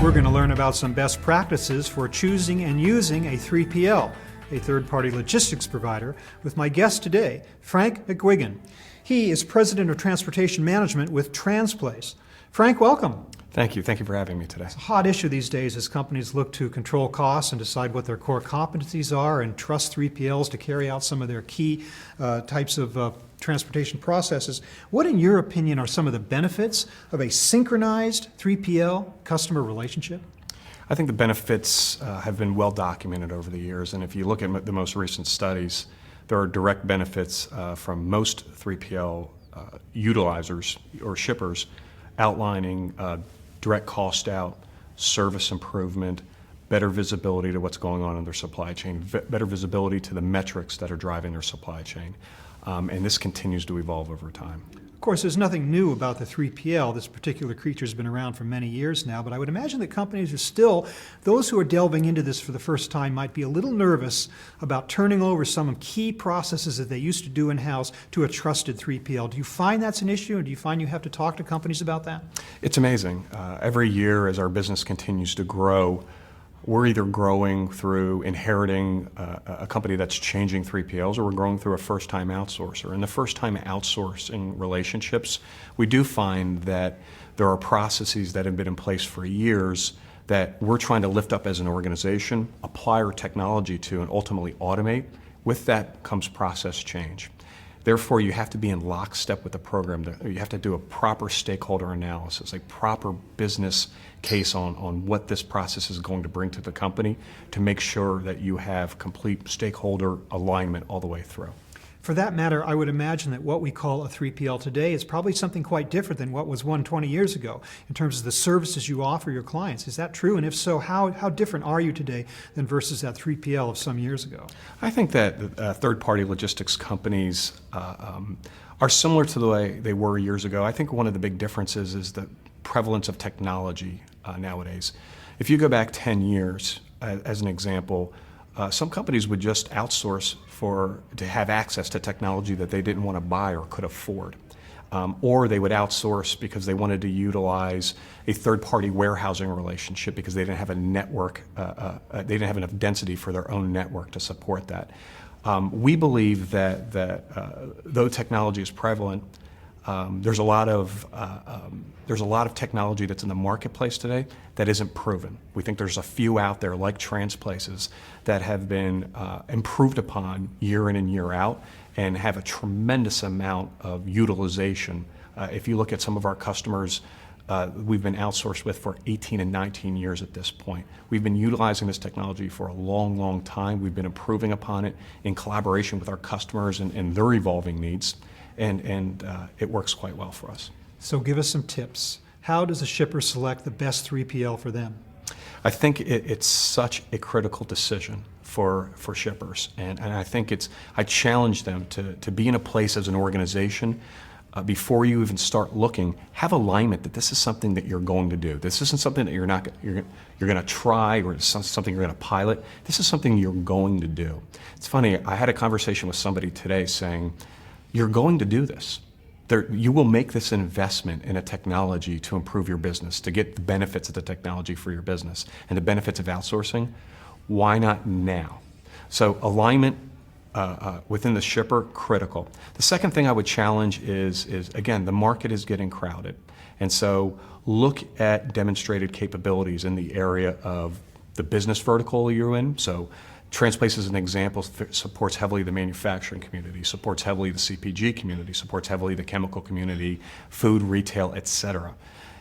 We're going to learn about some best practices for choosing and using a 3PL, a third-party logistics provider, with my guest today, Frank McGuigan. He is President of Transportation Management with Transplace. Frank, welcome. Thank you. Thank you for having me today. It's a hot issue these days as companies look to control costs and decide what their core competencies are and trust 3PLs to carry out some of their key types of transportation processes. What, in your opinion, are some of the benefits of a synchronized 3PL customer relationship? I think the benefits have been well documented over the years, and if you look at the most recent studies, there are direct benefits from most 3PL utilizers or shippers outlining direct cost out, service improvement, better visibility to what's going on in their supply chain, better visibility to the metrics that are driving their supply chain. And this continues to evolve over time. Of course, there's nothing new about the 3PL. This particular creature has been around for many years now, but I would imagine that companies are still, those who are delving into this for the first time might be a little nervous about turning over some key processes that they used to do in-house to a trusted 3PL. Do you find that's an issue, and do you find you have to talk to companies about that? It's amazing. Every year as our business continues to grow, we're either growing through inheriting a company that's changing 3PLs, or we're growing through a first-time outsourcer. In the first-time outsourcing relationships, we do find that there are processes that have been in place for years that we're trying to lift up as an organization, apply our technology to, and ultimately automate. With that comes process change. Therefore, you have to be in lockstep with the program. You have to do a proper stakeholder analysis, a proper business case on what this process is going to bring to the company to make sure that you have complete stakeholder alignment all the way through. For that matter, I would imagine that what we call a 3PL today is probably something quite different than what was one 20 years ago in terms of the services you offer your clients. Is that true? And if so, how different are you today than versus that 3PL of some years ago? I think that third-party logistics companies are similar to the way they were years ago. I think one of the big differences is the prevalence of technology nowadays. If you go back 10 years, as an example, some companies would just outsource to have access to technology that they didn't want to buy or could afford. Or they would outsource because they wanted to utilize a third-party warehousing relationship because they didn't have a network, they didn't have enough density for their own network to support that. We believe that though technology is prevalent, there's a lot of technology that's in the marketplace today that isn't proven. We think there's a few out there like Transplaces that have been improved upon year in and year out and have a tremendous amount of utilization. If you look at some of our customers, we've been outsourced with for 18 and 19 years at this point. We've been utilizing this technology for a long, long time. We've been improving upon it in collaboration with our customers and their evolving needs. And it works quite well for us. So give us some tips. How does a shipper select the best 3PL for them? I think it's such a critical decision for shippers. And I think I challenge them to be in a place as an organization before you even start looking, have alignment that this is something that you're going to do. This isn't something that you're going to try or something you're going to pilot. This is something you're going to do. It's funny, I had a conversation with somebody today saying, you're going to do this. You will make this investment in a technology to improve your business, to get the benefits of the technology for your business and the benefits of outsourcing. Why not now? So alignment within the shipper, critical. The second thing I would challenge is again, the market is getting crowded. And so look at demonstrated capabilities in the area of the business vertical you're in. So Transplace, as an example, supports heavily the manufacturing community, supports heavily the CPG community, supports heavily the chemical community, food, retail, et cetera.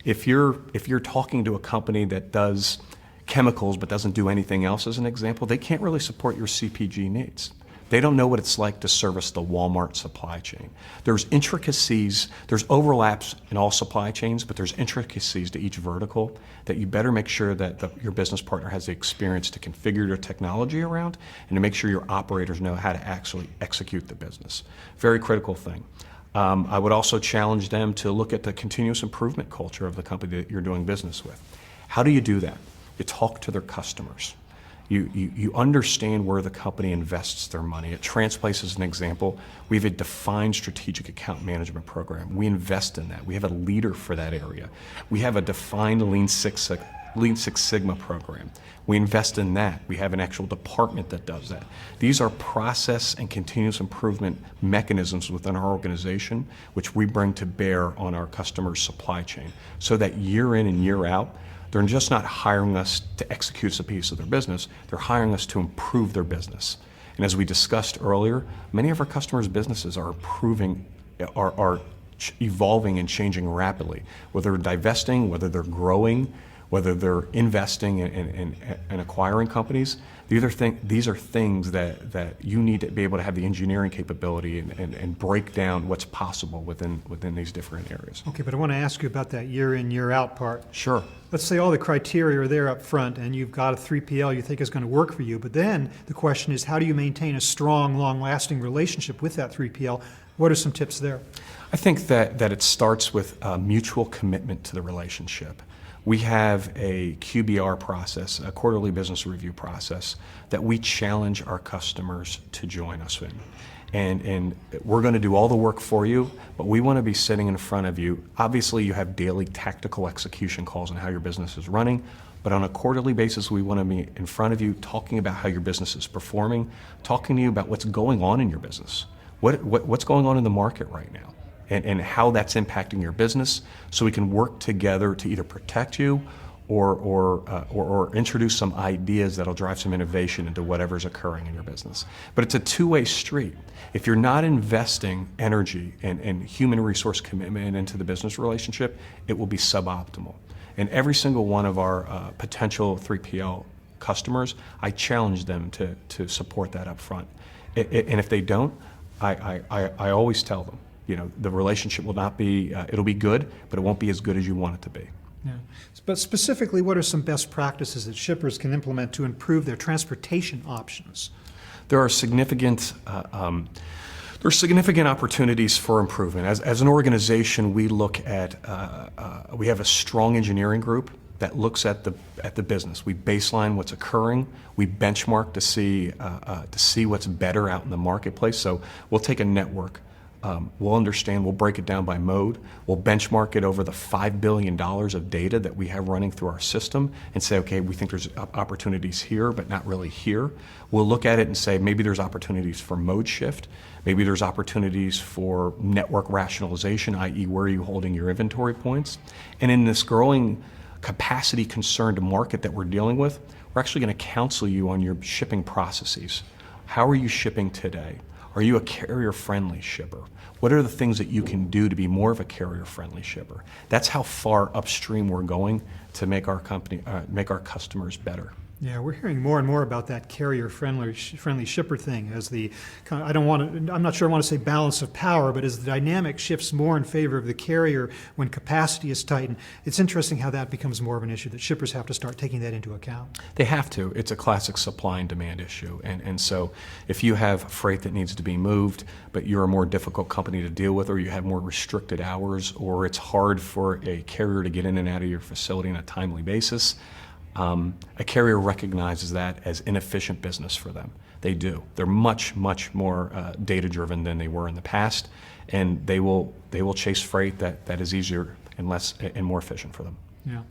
If you're talking to a company that does chemicals but doesn't do anything else, as an example, they can't really support your CPG needs. They don't know what it's like to service the Walmart supply chain. There's intricacies, there's overlaps in all supply chains, but there's intricacies to each vertical that you better make sure that your business partner has the experience to configure your technology around and to make sure your operators know how to actually execute the business. Very critical thing. I would also challenge them to look at the continuous improvement culture of the company that you're doing business with. How do you do that? You talk to their customers. You understand where the company invests their money. At Transplace, as an example, we have a defined strategic account management program. We invest in that. We have a leader for that area. We have a defined Lean Six Lean Six Sigma program. We invest in that. We have an actual department that does that. These are process and continuous improvement mechanisms within our organization, which we bring to bear on our customers' supply chain, so that year in and year out, they're just not hiring us to execute a piece of their business, they're hiring us to improve their business. And as we discussed earlier, many of our customers' businesses are evolving and changing rapidly. Whether they're divesting, whether they're growing, whether they're investing in acquiring companies, these are things that you need to be able to have the engineering capability and break down what's possible within these different areas. Okay, but I want to ask you about that year in, year out part. Sure. Let's say all the criteria are there up front and you've got a 3PL you think is going to work for you, but then the question is, how do you maintain a strong, long-lasting relationship with that 3PL? What are some tips there? I think that it starts with mutual commitment to the relationship. We have a QBR process, a quarterly business review process, that we challenge our customers to join us in. And we're going to do all the work for you, but we want to be sitting in front of you. Obviously, you have daily tactical execution calls on how your business is running, but on a quarterly basis, we want to be in front of you talking about how your business is performing, talking to you about what's going on in your business, what's going on in the market right now, and how that's impacting your business, so we can work together to either protect you or introduce some ideas that'll drive some innovation into whatever's occurring in your business. But it's a two-way street. If you're not investing energy and human resource commitment into the business relationship, it will be suboptimal. And every single one of our potential 3PL customers, I challenge them to support that up front. And if they don't, I always tell them, the relationship will not be, it'll be good, but it won't be as good as you want it to be. Yeah. But specifically, what are some best practices that shippers can implement to improve their transportation options? There are significant opportunities for improvement. As an organization, we look at, we have a strong engineering group that looks at the business. We baseline what's occurring. We benchmark to see what's better out in the marketplace. So we'll take a network. We'll understand, we'll break it down by mode, we'll benchmark it over the $5 billion of data that we have running through our system and say, okay, we think there's opportunities here, but not really here. We'll look at it and say, maybe there's opportunities for mode shift, maybe there's opportunities for network rationalization, i.e. where are you holding your inventory points? And in this growing capacity-concerned market that we're dealing with, we're actually going to counsel you on your shipping processes. How are you shipping today? Are you a carrier-friendly shipper? What are the things that you can do to be more of a carrier-friendly shipper? That's how far upstream we're going to make our customers better. Yeah, we're hearing more and more about that carrier-friendly shipper thing as I'm not sure I want to say balance of power, but as the dynamic shifts more in favor of the carrier when capacity is tightened, it's interesting how that becomes more of an issue, that shippers have to start taking that into account. They have to. It's a classic supply and demand issue. And so if you have freight that needs to be moved, but you're a more difficult company to deal with, or you have more restricted hours, or it's hard for a carrier to get in and out of your facility on a timely basis, a carrier recognizes that as inefficient business for them. They do. They're much, much more data-driven than they were in the past, and they will chase freight that is easier and less and more efficient for them. Yeah.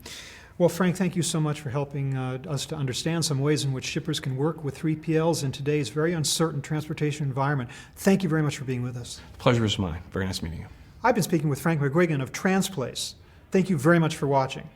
Well, Frank, thank you so much for helping us to understand some ways in which shippers can work with 3PLs in today's very uncertain transportation environment. Thank you very much for being with us. The pleasure is mine. Very nice meeting you. I've been speaking with Frank McGuigan of Transplace. Thank you very much for watching.